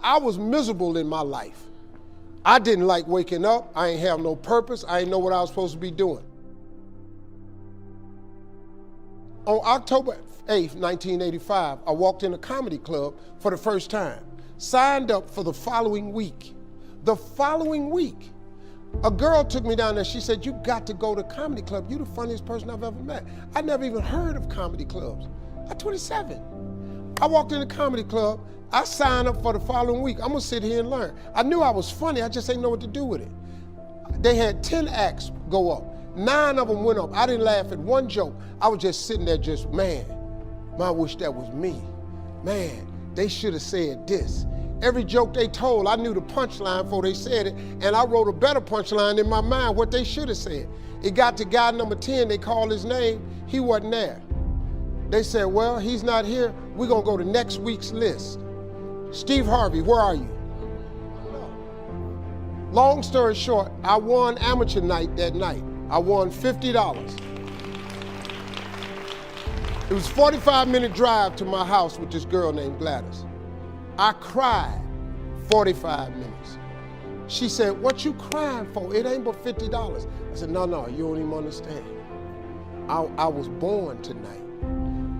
I was miserable in my life. I didn't like waking up. I ain't have no purpose. I didn't know what I was supposed to be doing. On October 8th, 1985, I walked in a comedy club for the first time, signed up for the following week. The following week, a girl took me down there. She said, "You got to go to comedy club. You're the funniest person I've ever met." I never even heard of comedy clubs. I'm 27. I walked in the comedy club. I signed up for the following week. I'm gonna sit here and learn. I knew I was funny. I just didn't know what to do with it. They had 10 acts go up. 9 of them went up. I didn't laugh at one joke. I was just sitting there just, man, I wish that was me. Man, they should have said this. Every joke they told, I knew the punchline before they said it, and I wrote a better punchline in my mind, what they should have said. It got to guy number 10, they called his name, he wasn't there. They said, well, he's not here, we're gonna go to next week's list. Steve Harvey, where are you? Long story short, I won amateur night that night. I won $50. It was a 45-minute drive to my house with this girl named Gladys. I cried 45 minutes. She said, "What you crying for? It ain't but $50. I said, no, you don't even understand. I was born tonight.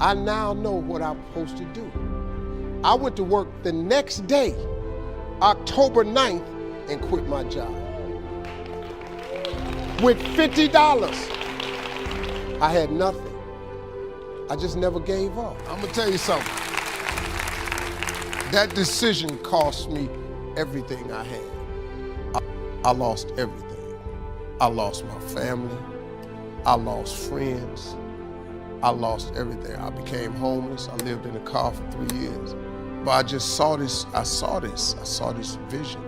I now know what I'm supposed to do. I went to work the next day, October 9th, and quit my job. With $50, I had nothing. I just never gave up. I'm gonna tell you something. That decision cost me everything I had. I lost everything. I lost my family. I lost friends. I lost everything. I became homeless. I lived in a car for 3 years. But I just saw this, I saw this vision.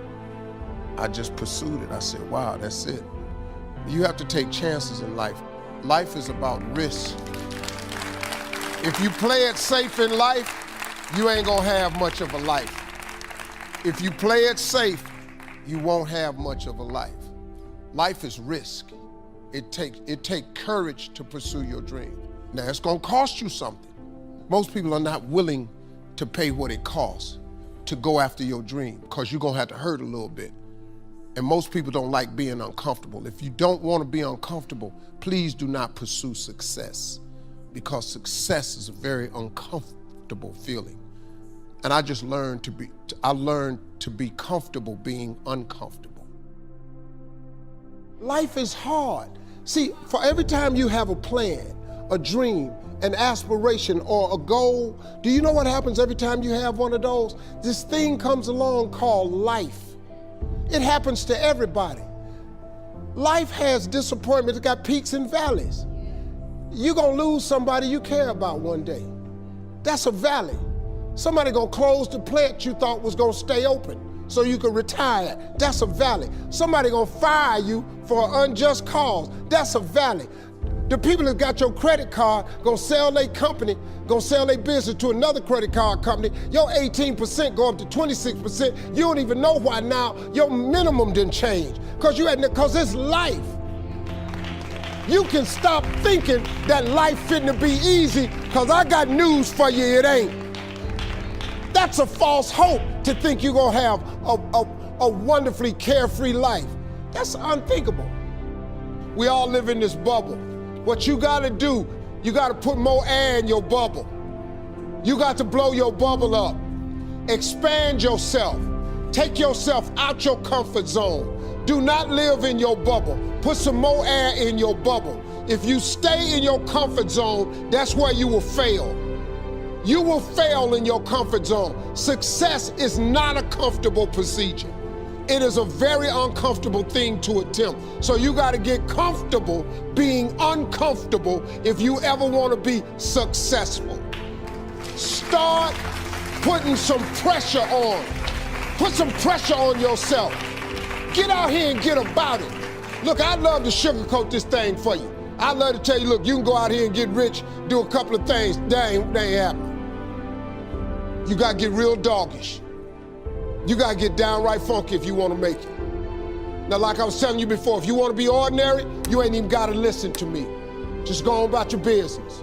I just pursued it. I said, wow, that's it. You have to take chances in life. Life is about risk. If you play it safe in life, you ain't gonna have much of a life. If you play it safe, you won't have much of a life. Life is risk. It takes courage to pursue your dream. Now, it's gonna cost you something. Most people are not willing to pay what it costs to go after your dream, because you're gonna have to hurt a little bit. And most people don't like being uncomfortable. If you don't wanna be uncomfortable, please do not pursue success, because success is a very uncomfortable feeling. And I just learned to be comfortable being uncomfortable. Life is hard. See, for every time you have a plan, a dream, an aspiration, or a goal, do you know what happens every time you have one of those? This thing comes along called life. It happens to everybody. Life has disappointment. It's got peaks and valleys. You're gonna lose somebody you care about one day. That's a valley. Somebody gonna close the plant you thought was gonna stay open so you could retire. That's a valley. Somebody gonna fire you for an unjust cause. That's a valley. The people that got your credit card gonna sell their company, gonna sell their business to another credit card company. Your 18% go up to 26%. You don't even know why now your minimum didn't change. Cause it's life. You can stop thinking that life fitting to be easy, cause I got news for you, it ain't. That's a false hope to think you're gonna have a wonderfully carefree life. That's unthinkable. We all live in this bubble. What you gotta do, you gotta put more air in your bubble. You got to blow your bubble up. Expand yourself. Take yourself out your comfort zone. Do not live in your bubble. Put some more air in your bubble. If you stay in your comfort zone, that's where you will fail. You will fail in your comfort zone. Success is not a comfortable procedure. It is a very uncomfortable thing to attempt. So you gotta get comfortable being uncomfortable if you ever wanna be successful. Start putting some pressure on. Put some pressure on yourself. Get out here and get about it. Look, I'd love to sugarcoat this thing for you. I'd love to tell you, look, you can go out here and get rich, do a couple of things. That ain't happening. You gotta get real doggish. You gotta get downright funky if you wanna make it. Now, like I was telling you before, if you wanna be ordinary, you ain't even gotta listen to me. Just go on about your business.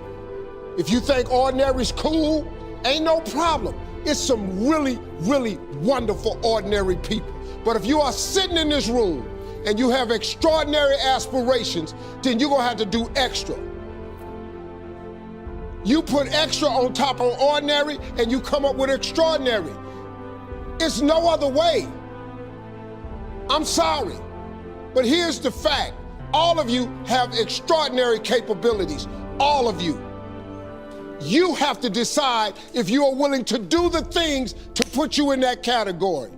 If you think ordinary is cool, ain't no problem. It's some really, really wonderful, ordinary people. But if you are sitting in this room and you have extraordinary aspirations, then you're gonna have to do extra. You put extra on top of ordinary and you come up with extraordinary. It's no other way. I'm sorry, but here's the fact. All of you have extraordinary capabilities, all of you. You have to decide if you are willing to do the things to put you in that category.